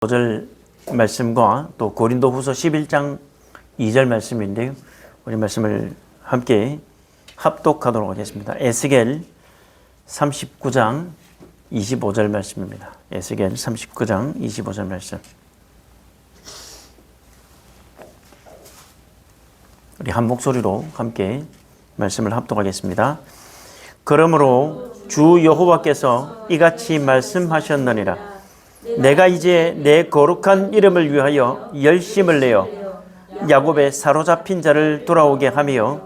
5절 말씀과 또 고린도후서 11장 2절 말씀인데요. 우리 말씀을 함께 합독하도록 하겠습니다. 에스겔 39장 25절 말씀입니다. 에스겔 39장 25절 말씀. 우리 한 목소리로 함께 말씀을 합독하겠습니다. 그러므로 주 여호와께서 이같이 말씀하셨느니라. 내가 이제 내 거룩한 이름을 위하여 열심을 내어 야곱의 사로잡힌 자를 돌아오게 하며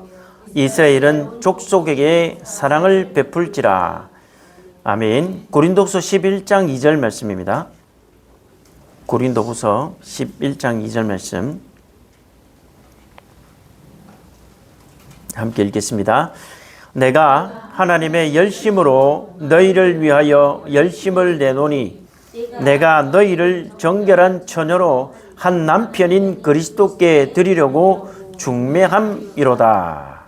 이스라엘은 족속에게 사랑을 베풀지라. 아멘. 고린도후서 11장 2절 말씀입니다. 고린도후서 11장 2절 말씀 함께 읽겠습니다. 내가 하나님의 열심으로 너희를 위하여 열심을 내노니 내가 너희를 정결한 처녀로 한 남편인 그리스도께 드리려고 중매함이로다.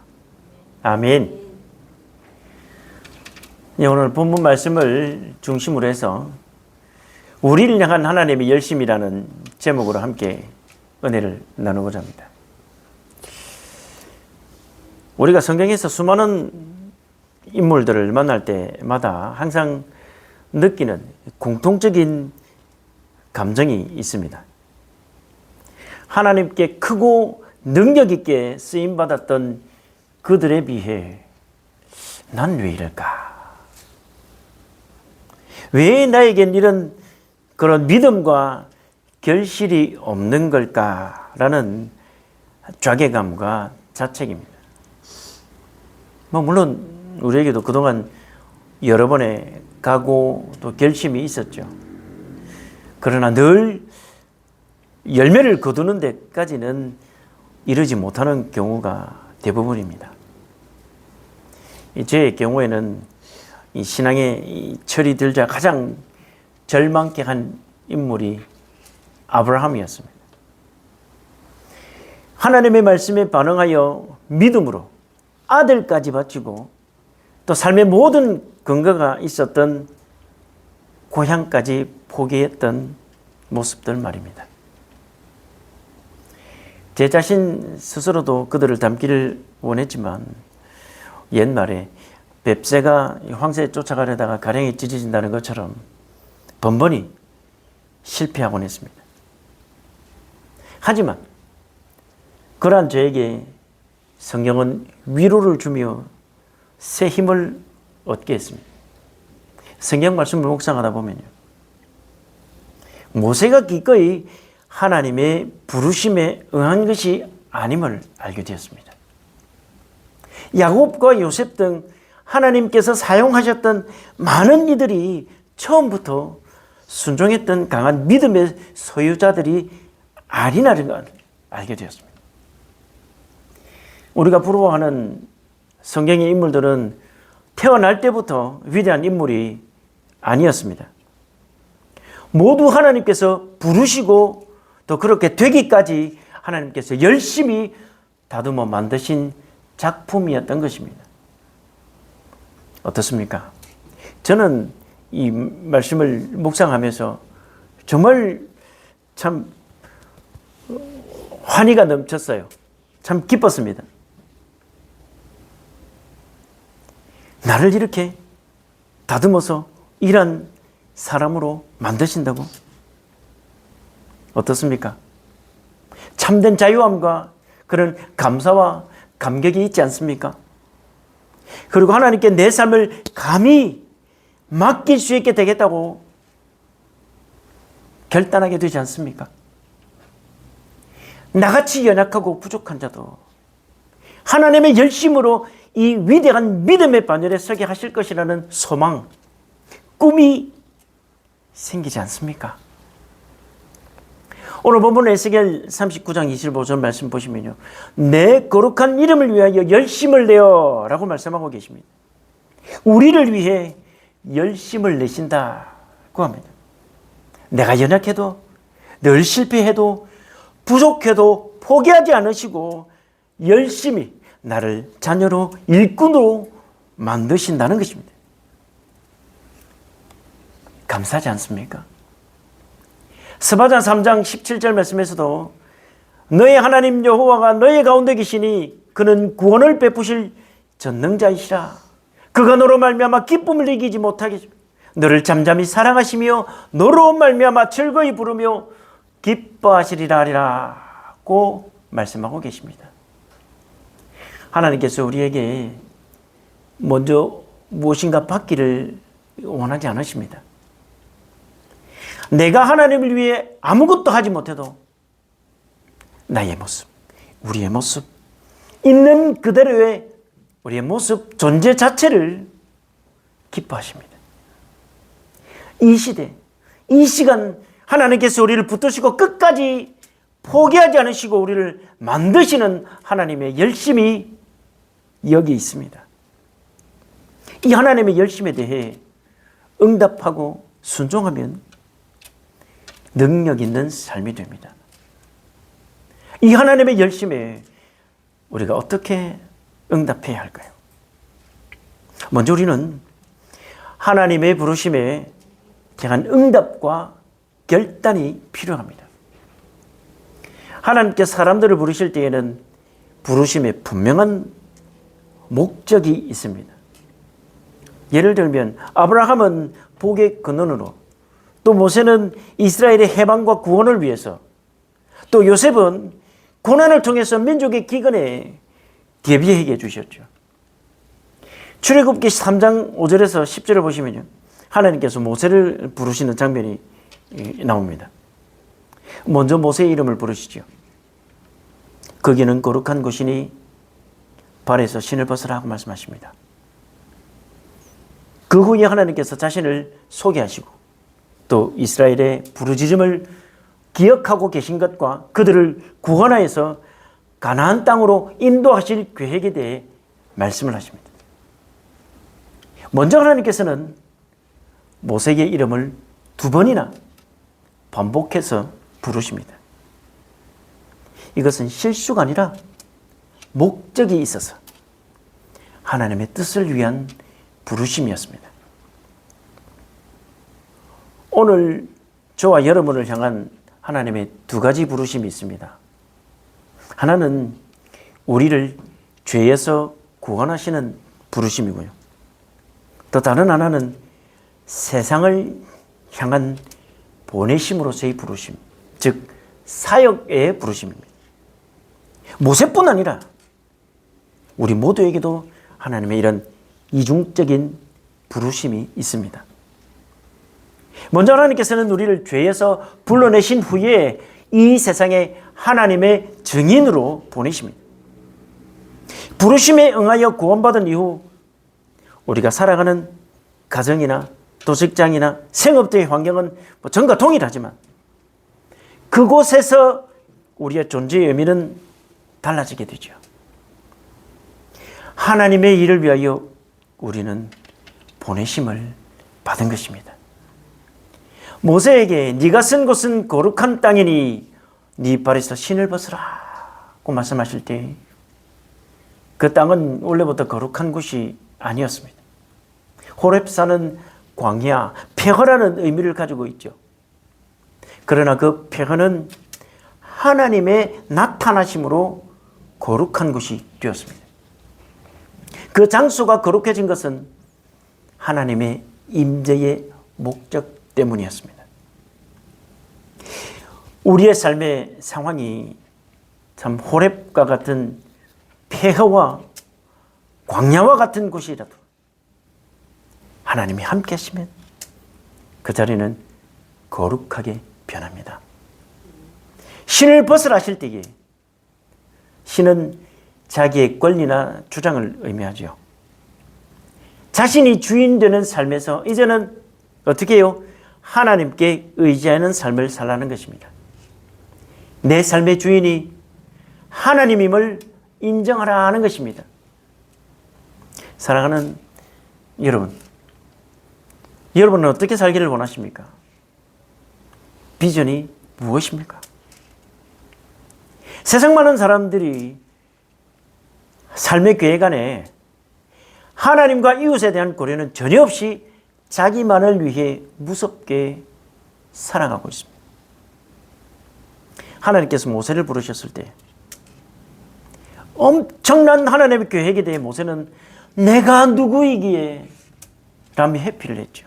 아멘. 오늘 본문 말씀을 중심으로 해서 우리를 향한 하나님의 열심이라는 제목으로 함께 은혜를 나누고자 합니다. 우리가 성경에서 수많은 인물들을 만날 때마다 항상 느끼는 공통적인 감정이 있습니다. 하나님께 크고 능력 있게 쓰임받았던 그들에 비해 난 왜 이럴까? 왜 나에겐 이런 그런 믿음과 결실이 없는 걸까라는 좌괴감과 자책입니다. 물론 우리에게도 그동안 여러 번의 각오 또 결심이 있었죠. 그러나 늘 열매를 거두는 데까지는 이르지 못하는 경우가 대부분입니다. 제 경우에는 이 신앙의 철이 들자 가장 절망케 한 인물이 아브라함이었습니다. 하나님의 말씀에 반응하여 믿음으로 아들까지 바치고 또 삶의 모든 근거가 있었던 고향까지 포기했던 모습들 말입니다. 제 자신 스스로도 그들을 닮기를 원했지만 옛말에 뱁새가 황새에 쫓아가려다가 가랭이 찢어진다는 것처럼 번번이 실패하곤 했습니다. 하지만 그러한 저에게 성경은 위로를 주며 새 힘을 얻게 했습니다. 성경 말씀을 묵상하다 보면요, 모세가 기꺼이 하나님의 부르심에 응한 것이 아님을 알게 되었습니다. 야곱과 요셉 등 하나님께서 사용하셨던 많은 이들이 처음부터 순종했던 강한 믿음의 소유자들이 아니라는 걸 알게 되었습니다. 우리가 부러워하는 성경의 인물들은 태어날 때부터 위대한 인물이 아니었습니다. 모두 하나님께서 부르시고 또 그렇게 되기까지 하나님께서 열심히 다듬어 만드신 작품이었던 것입니다. 어떻습니까? 저는 이 말씀을 묵상하면서 정말 참 환희가 넘쳤어요. 참 기뻤습니다. 나를 이렇게 다듬어서 일한 사람으로 만드신다고? 어떻습니까? 참된 자유함과 그런 감사와 감격이 있지 않습니까? 그리고 하나님께 내 삶을 감히 맡길 수 있게 되겠다고 결단하게 되지 않습니까? 나같이 연약하고 부족한 자도 하나님의 열심으로 이 위대한 믿음의 반열에 서게 하실 것이라는 소망, 꿈이 생기지 않습니까? 오늘 본문 에스겔 39장 25절 말씀 보시면요, 내 거룩한 이름을 위하여 열심을 내어 라고 말씀하고 계십니다. 우리를 위해 열심을 내신다고 합니다. 내가 연약해도 늘 실패해도 부족해도 포기하지 않으시고 열심히 나를 자녀로 일꾼으로 만드신다는 것입니다. 감사하지 않습니까? 스바냐 3장 17절 말씀에서도 너의 하나님 여호와가 너의 가운데 계시니 그는 구원을 베푸실 전능자이시라. 그가 너로 말미암아 기쁨을 이기지 못하게 너를 잠잠히 사랑하시며 너로 말미암아 즐거이 부르며 기뻐하시리라 하리라고 말씀하고 계십니다. 하나님께서 우리에게 먼저 무엇인가 받기를 원하지 않으십니다. 내가 하나님을 위해 아무것도 하지 못해도 나의 모습, 우리의 모습, 있는 그대로의 우리의 모습, 존재 자체를 기뻐하십니다. 이 시대, 이 시간 하나님께서 우리를 붙드시고 끝까지 포기하지 않으시고 우리를 만드시는 하나님의 열심이 여기 있습니다. 이 하나님의 열심에 대해 응답하고 순종하면 능력 있는 삶이 됩니다. 이 하나님의 열심에 우리가 어떻게 응답해야 할까요? 먼저 우리는 하나님의 부르심에 대한 응답과 결단이 필요합니다. 하나님께서 사람들을 부르실 때에는 부르심에 분명한 목적이 있습니다. 예를 들면 아브라함은 복의 근원으로, 또 모세는 이스라엘의 해방과 구원을 위해서, 또 요셉은 고난을 통해서 민족의 기근에 대비하게 해주셨죠. 출애굽기 3장 5절에서 10절을 보시면요, 하나님께서 모세를 부르시는 장면이 나옵니다. 먼저 모세의 이름을 부르시죠. 거기는 거룩한 곳이니 발에서 신을 벗으라고 말씀하십니다. 그 후에 하나님께서 자신을 소개하시고 또 이스라엘의 부르짖음을 기억하고 계신 것과 그들을 구원하여서 가나안 땅으로 인도하실 계획에 대해 말씀을 하십니다. 먼저 하나님께서는 모세의 이름을 2번이나 반복해서 부르십니다. 이것은 실수가 아니라 목적이 있어서 하나님의 뜻을 위한 부르심이었습니다. 오늘 저와 여러분을 향한 하나님의 2가지 부르심이 있습니다. 하나는 우리를 죄에서 구원하시는 부르심이고요. 또 다른 하나는 세상을 향한 보내심으로서의 부르심, 즉 사역의 부르심입니다. 모세뿐 아니라 우리 모두에게도 하나님의 이런 이중적인 부르심이 있습니다. 먼저 하나님께서는 우리를 죄에서 불러내신 후에 이 세상에 하나님의 증인으로 보내십니다. 부르심에 응하여 구원받은 이후 우리가 살아가는 가정이나 또 직장이나 생업대의 환경은 전과 동일하지만 그곳에서 우리의 존재의 의미는 달라지게 되죠. 하나님의 일을 위하여 우리는 보내심을 받은 것입니다. 모세에게 네가 쓴 곳은 거룩한 땅이니 네 발에서 신을 벗으라고 말씀하실 때 그 땅은 원래부터 거룩한 곳이 아니었습니다. 호렙산은 광야, 폐허라는 의미를 가지고 있죠. 그러나 그 폐허는 하나님의 나타나심으로 거룩한 곳이 되었습니다. 그 장소가 거룩해진 것은 하나님의 임재의 목적 때문이었습니다. 우리의 삶의 상황이 참 호렙과 같은 폐허와 광야와 같은 곳이라도 하나님이 함께 하시면 그 자리는 거룩하게 변합니다. 신을 벗으라 하실 때에 신은 자기의 권리나 주장을 의미하죠. 자신이 주인 되는 삶에서 이제는 어떻게 해요? 하나님께 의지하는 삶을 살라는 것입니다. 내 삶의 주인이 하나님임을 인정하라 하는 것입니다. 사랑하는 여러분은 어떻게 살기를 원하십니까? 비전이 무엇입니까? 세상 많은 사람들이 삶의 계획 안에 하나님과 이웃에 대한 고려는 전혀 없이 자기만을 위해 무섭게 살아가고 있습니다. 하나님께서 모세를 부르셨을 때 엄청난 하나님의 계획에 대해 모세는 내가 누구이기에 라며 회피를 했죠.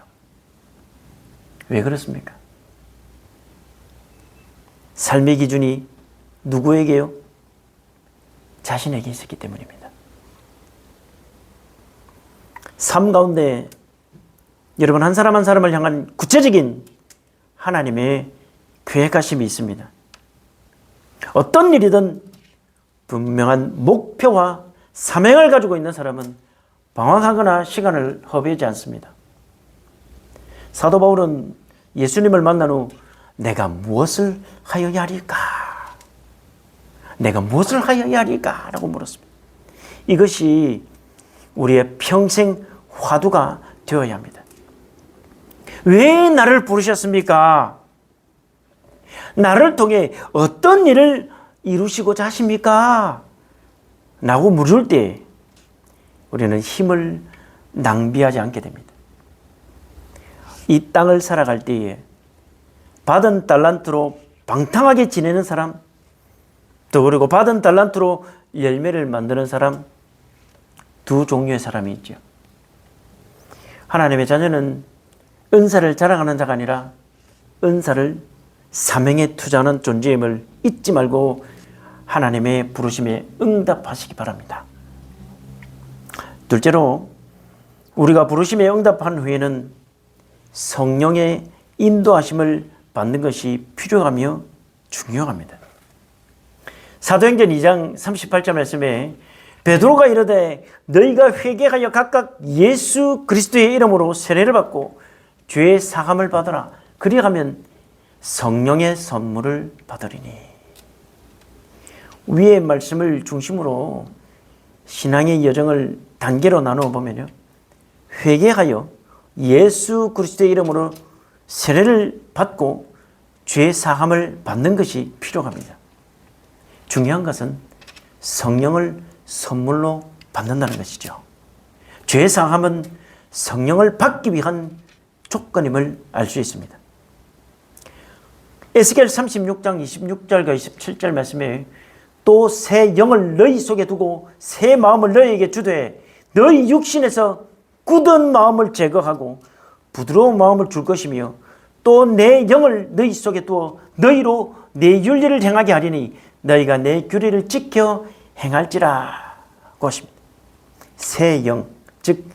왜 그렇습니까? 삶의 기준이 누구에게요? 자신에게 있었기 때문입니다. 삶 가운데 여러분 한 사람 한 사람을 향한 구체적인 하나님의 계획하심이 있습니다. 어떤 일이든 분명한 목표와 사명을 가지고 있는 사람은 방황하거나 시간을 허비하지 않습니다. 사도 바울은 예수님을 만난 후 내가 무엇을 하여야 하리까? 내가 무엇을 하여야 하리까? 라고 물었습니다. 이것이 우리의 평생 화두가 되어야 합니다. 왜 나를 부르셨습니까? 나를 통해 어떤 일을 이루시고자 하십니까? 라고 물을 때 우리는 힘을 낭비하지 않게 됩니다. 이 땅을 살아갈 때에 받은 달란트로 방탕하게 지내는 사람, 또 그리고 받은 달란트로 열매를 만드는 사람, 두 종류의 사람이 있죠. 하나님의 자녀는 은사를 자랑하는 자가 아니라 은사를 사명에 투자하는 존재임을 잊지 말고 하나님의 부르심에 응답하시기 바랍니다. 둘째로 우리가 부르심에 응답한 후에는 성령의 인도하심을 받는 것이 필요하며 중요합니다. 사도행전 2장 38절 말씀에 베드로가 이르되 너희가 회개하여 각각 예수 그리스도의 이름으로 세례를 받고 죄의 사함을 받으라. 그리하면 성령의 선물을 받으리니. 위의 말씀을 중심으로 신앙의 여정을 단계로 나누어 보면요, 회개하여 예수 그리스도의 이름으로 세례를 받고 죄 사함을 받는 것이 필요합니다. 중요한 것은 성령을 선물로 받는다는 것이죠. 죄 사함은 성령을 받기 위한 조건임을 알 수 있습니다. 에스겔 36장 26절과 27절 말씀에 또 새 영을 너희 속에 두고 새 마음을 너희에게 주되 너희 육신에서 굳은 마음을 제거하고 부드러운 마음을 줄 것이며 또 내 영을 너희 속에 두어 너희로 내 윤리를 행하게 하리니 너희가 내 규례를 지켜 행할지라 고 하십니다. 새 영, 즉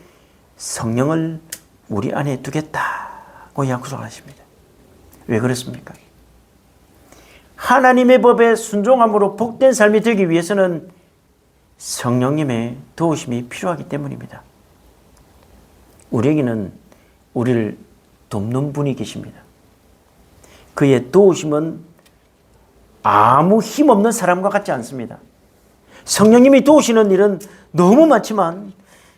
성령을 우리 안에 두겠다고 약속하십니다. 왜 그렇습니까? 하나님의 법에 순종함으로 복된 삶이 되기 위해서는 성령님의 도우심이 필요하기 때문입니다. 우리에게는 우리를 돕는 분이 계십니다. 그의 도우심은 아무 힘없는 사람과 같지 않습니다. 성령님이 도우시는 일은 너무 많지만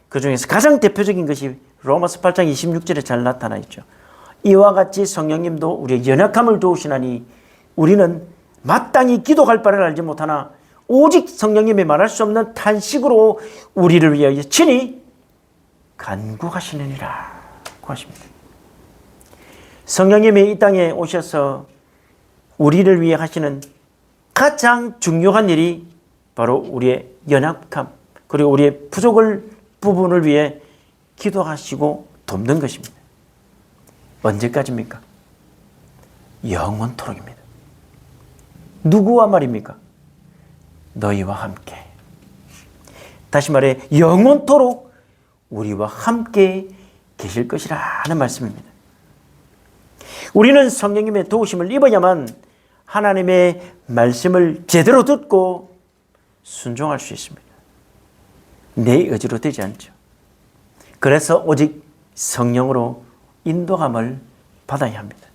그 중에서 가장 대표적인 것이 로마서 8장 26절에 잘 나타나 있죠. 이와 같이 성령님도 우리의 연약함을 도우시나니 우리는 마땅히 기도할 바를 알지 못하나 오직 성령님이 말할 수 없는 탄식으로 우리를 위하여 친히 간구하시느니라 고 하십니다. 성령님이 이 땅에 오셔서 우리를 위해 하시는 가장 중요한 일이 바로 우리의 연약함 그리고 우리의 부분을 위해 기도하시고 돕는 것입니다. 언제까지입니까? 영원토록입니다. 누구와 말입니까? 너희와 함께. 다시 말해 영원토록 우리와 함께 계실 것이라는 말씀입니다. 우리는 성령님의 도우심을 입어야만 하나님의 말씀을 제대로 듣고 순종할 수 있습니다. 내 의지로 되지 않죠. 그래서 오직 성령으로 인도함을 받아야 합니다.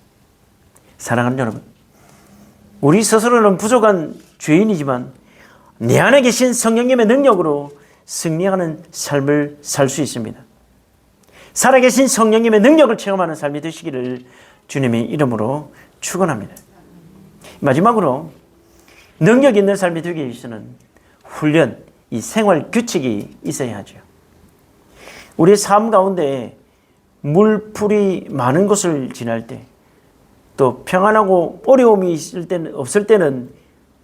사랑하는 여러분, 우리 스스로는 부족한 죄인이지만 내 안에 계신 성령님의 능력으로 승리하는 삶을 살 수 있습니다. 살아계신 성령님의 능력을 체험하는 삶이 되시기를 주님의 이름으로 축원합니다. 마지막으로 능력 있는 삶이 되기 위해서는 훈련, 이 생활 규칙이 있어야 하죠. 우리 삶 가운데 물풀이 많은 곳을 지날 때, 또 평안하고 어려움이 있을 때는, 없을 때는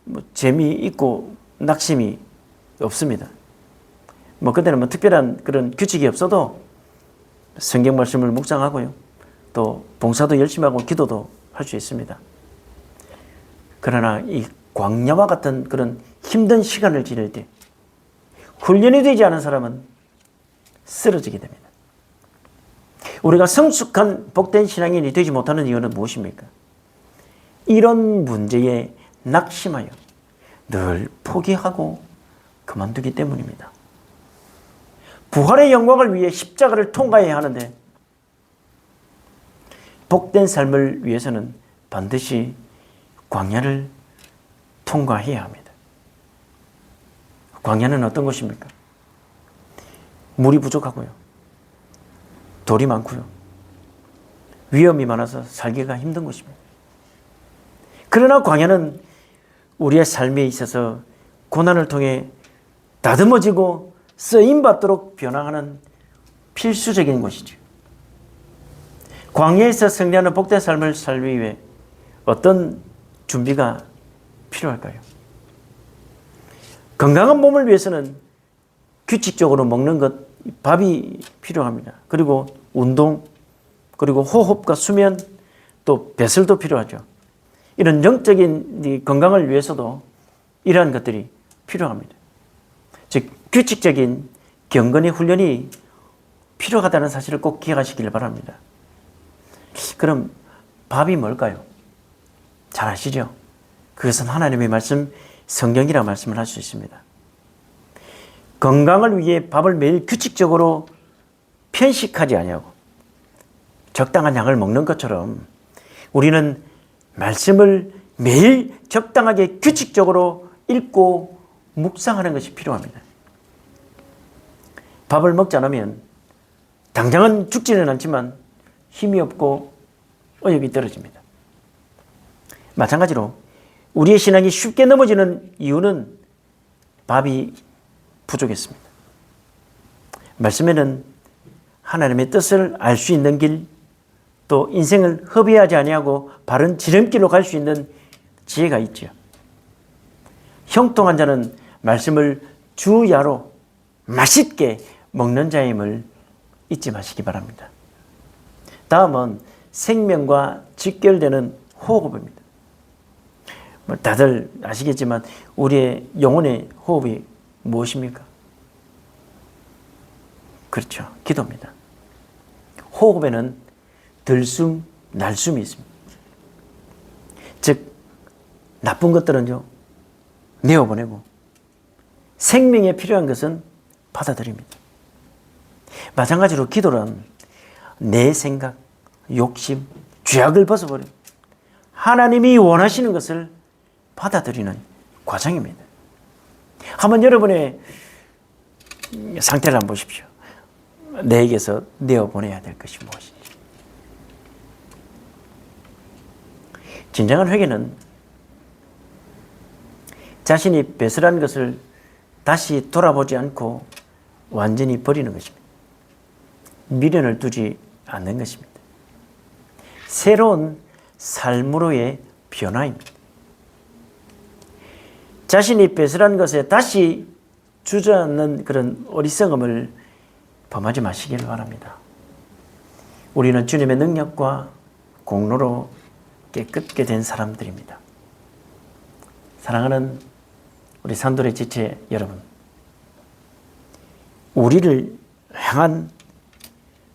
뭐 재미있고 낙심이 없습니다. 뭐 그때는 뭐 특별한 그런 규칙이 없어도 성경 말씀을 묵상하고요. 또 봉사도 열심히 하고 기도도 할 수 있습니다. 그러나 이 광야와 같은 그런 힘든 시간을 지낼 때 훈련이 되지 않은 사람은 쓰러지게 됩니다. 우리가 성숙한 복된 신앙인이 되지 못하는 이유는 무엇입니까? 이런 문제에 낙심하여 늘 포기하고 그만두기 때문입니다. 부활의 영광을 위해 십자가를 통과해야 하는데 복된 삶을 위해서는 반드시 광야를 통과해야 합니다. 광야는 어떤 것입니까? 물이 부족하고요. 돌이 많고요. 위험이 많아서 살기가 힘든 것입니다. 그러나 광야는 우리의 삶에 있어서 고난을 통해 다듬어지고 쓰임받도록 변화하는 필수적인 것이죠. 광야에서 승리하는 복된 삶을 살기 위해 어떤 준비가 필요할까요? 건강한 몸을 위해서는 규칙적으로 먹는 것, 밥이 필요합니다. 그리고 운동, 그리고 호흡과 수면, 또 배설도 필요하죠. 이런 영적인 건강을 위해서도 이러한 것들이 필요합니다. 즉 규칙적인 경건의 훈련이 필요하다는 사실을 꼭 기억하시길 바랍니다. 그럼 밥이 뭘까요? 잘 아시죠? 그것은 하나님의 말씀, 성경이라 말씀을 할 수 있습니다. 건강을 위해 밥을 매일 규칙적으로 편식하지 아니하고 적당한 양을 먹는 것처럼 우리는 말씀을 매일 적당하게 규칙적으로 읽고 묵상하는 것이 필요합니다. 밥을 먹지 않으면 당장은 죽지는 않지만 힘이 없고 의욕이 떨어집니다. 마찬가지로 우리의 신앙이 쉽게 넘어지는 이유는 밥이 부족했습니다. 말씀에는 하나님의 뜻을 알 수 있는 길, 또 인생을 허비하지 아니하고 바른 지름길로 갈 수 있는 지혜가 있죠. 형통한 자는 말씀을 주야로 맛있게 먹는 자임을 잊지 마시기 바랍니다. 다음은 생명과 직결되는 호흡입니다. 다들 아시겠지만 우리의 영혼의 호흡이 무엇입니까? 그렇죠. 기도입니다. 호흡에는 들숨, 날숨이 있습니다. 즉 나쁜 것들은요 내어보내고 생명에 필요한 것은 받아들입니다. 마찬가지로 기도는 내 생각, 욕심, 죄악을 벗어버려 하나님이 원하시는 것을 받아들이는 과정입니다. 한번 여러분의 상태를 한번 보십시오. 내게서 내어보내야 될 것이 무엇인지. 진정한 회개는 자신이 배설한 것을 다시 돌아보지 않고 완전히 버리는 것입니다. 미련을 두지 않는 것입니다. 새로운 삶으로의 변화입니다. 자신이 배설한 것에 다시 주저앉는 그런 어리석음을 범하지 마시길 바랍니다. 우리는 주님의 능력과 공로로 깨끗게 된 사람들입니다. 사랑하는 우리 산돌의 지체 여러분, 우리를 향한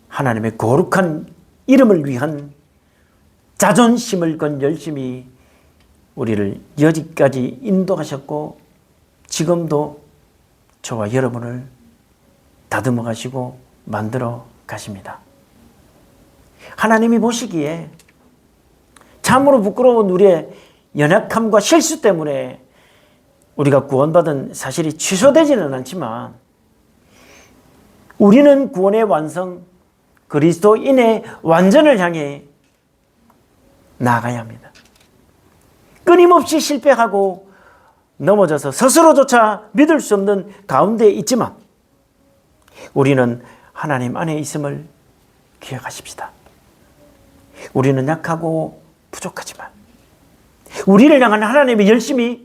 하나님의 거룩한 이름을 위한 자존심을 건 열심히 우리를 여기까지 인도하셨고 지금도 저와 여러분을 다듬어 가시고 만들어 가십니다. 하나님이 보시기에 참으로 부끄러운 우리의 연약함과 실수 때문에 우리가 구원받은 사실이 취소되지는 않지만 우리는 구원의 완성, 그리스도인의 완전을 향해 나아가야 합니다. 끊임없이 실패하고 넘어져서 스스로조차 믿을 수 없는 가운데 있지만 우리는 하나님 안에 있음을 기억하십시다. 우리는 약하고 부족하지만 우리를 향한 하나님의 열심이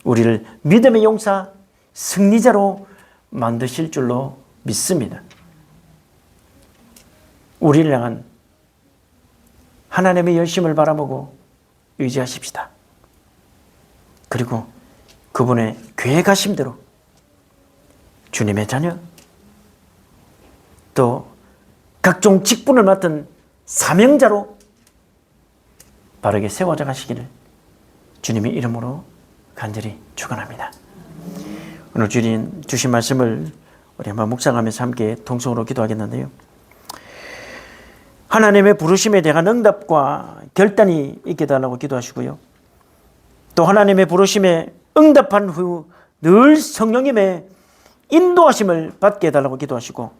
우리를 믿음의 용사, 승리자로 만드실 줄로 믿습니다. 우리를 향한 하나님의 열심을 바라보고 의지하십시다. 그리고 그분의 계획하심대로 주님의 자녀, 또 각종 직분을 맡은 사명자로 바르게 세워져 가시기를 주님의 이름으로 간절히 축원합니다. 오늘 주신 말씀을 우리 한번 묵상하면서 함께 통성으로 기도하겠는데요. 하나님의 부르심에 대한 응답과 결단이 있게 달라고 기도하시고요. 또 하나님의 부르심에 응답한 후 늘 성령님의 인도하심을 받게 해달라고 기도하시고,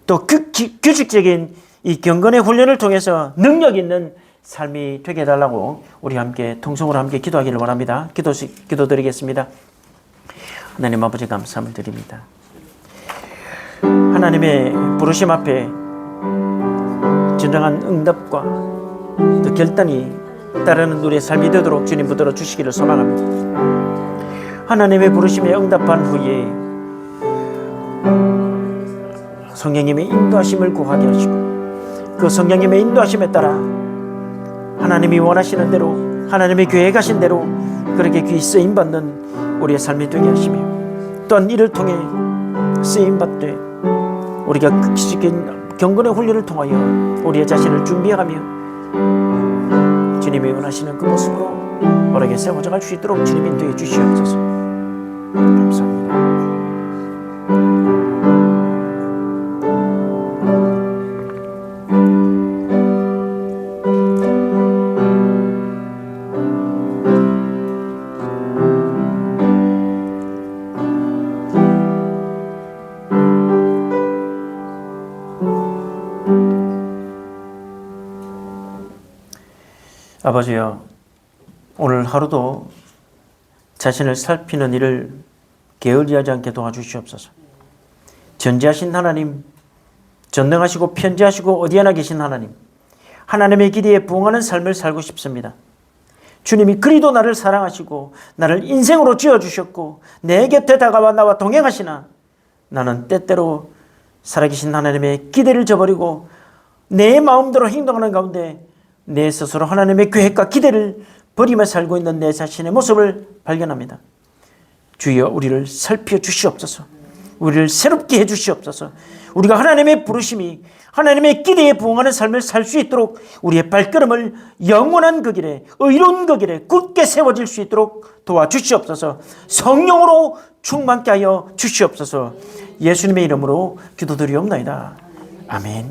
또 규칙적인 이 경건의 훈련을 통해서 능력 있는 삶이 되게 해달라고 우리 함께 통성으로 함께 기도하기를 원합니다. 기도드리겠습니다. 하나님 아버지 감사함을 드립니다. 하나님의 부르심 앞에 진정한 응답과 또 결단이 따르는 우리의 삶이 되도록 주님 붙들어 주시기를 소망합니다. 하나님의 부르심에 응답한 후에 성령님의 인도하심을 구하게 하시고, 그 성령님의 인도하심에 따라 하나님이 원하시는 대로, 하나님의 계획하신 대로 그렇게 귀 쓰임받는 우리의 삶이 되게 하시며, 또한 이를 통해 쓰임받되 우리가 극식인 경건의 훈련을 통하여 우리의 자신을 준비하며 주님이 원하시는 그 모습으로 바르게 세워져 갈 수 있도록 주님 인도해 주시옵소서. 감사합니다. 아버지여, 오늘 하루도 자신을 살피는 일을 게을리하지 않게 도와주시옵소서. 전지하신 하나님, 전능하시고 편지하시고 어디에나 계신 하나님, 하나님의 기대에 부응하는 삶을 살고 싶습니다. 주님이 그리도 나를 사랑하시고 나를 인생으로 지어주셨고 내 곁에 다가와 나와 동행하시나 나는 때때로 살아계신 하나님의 기대를 저버리고 내 마음대로 행동하는 가운데 내 스스로 하나님의 계획과 기대를 버리며 살고 있는 내 자신의 모습을 발견합니다. 주여, 우리를 살펴 주시옵소서. 우리를 새롭게 해 주시옵소서. 우리가 하나님의 부르심이, 하나님의 기대에 부응하는 삶을 살 수 있도록 우리의 발걸음을 영원한 그 길에, 의로운 그 길에 굳게 세워질 수 있도록 도와주시옵소서. 성령으로 충만케 하여 주시옵소서. 예수님의 이름으로 기도드리옵나이다. 아멘.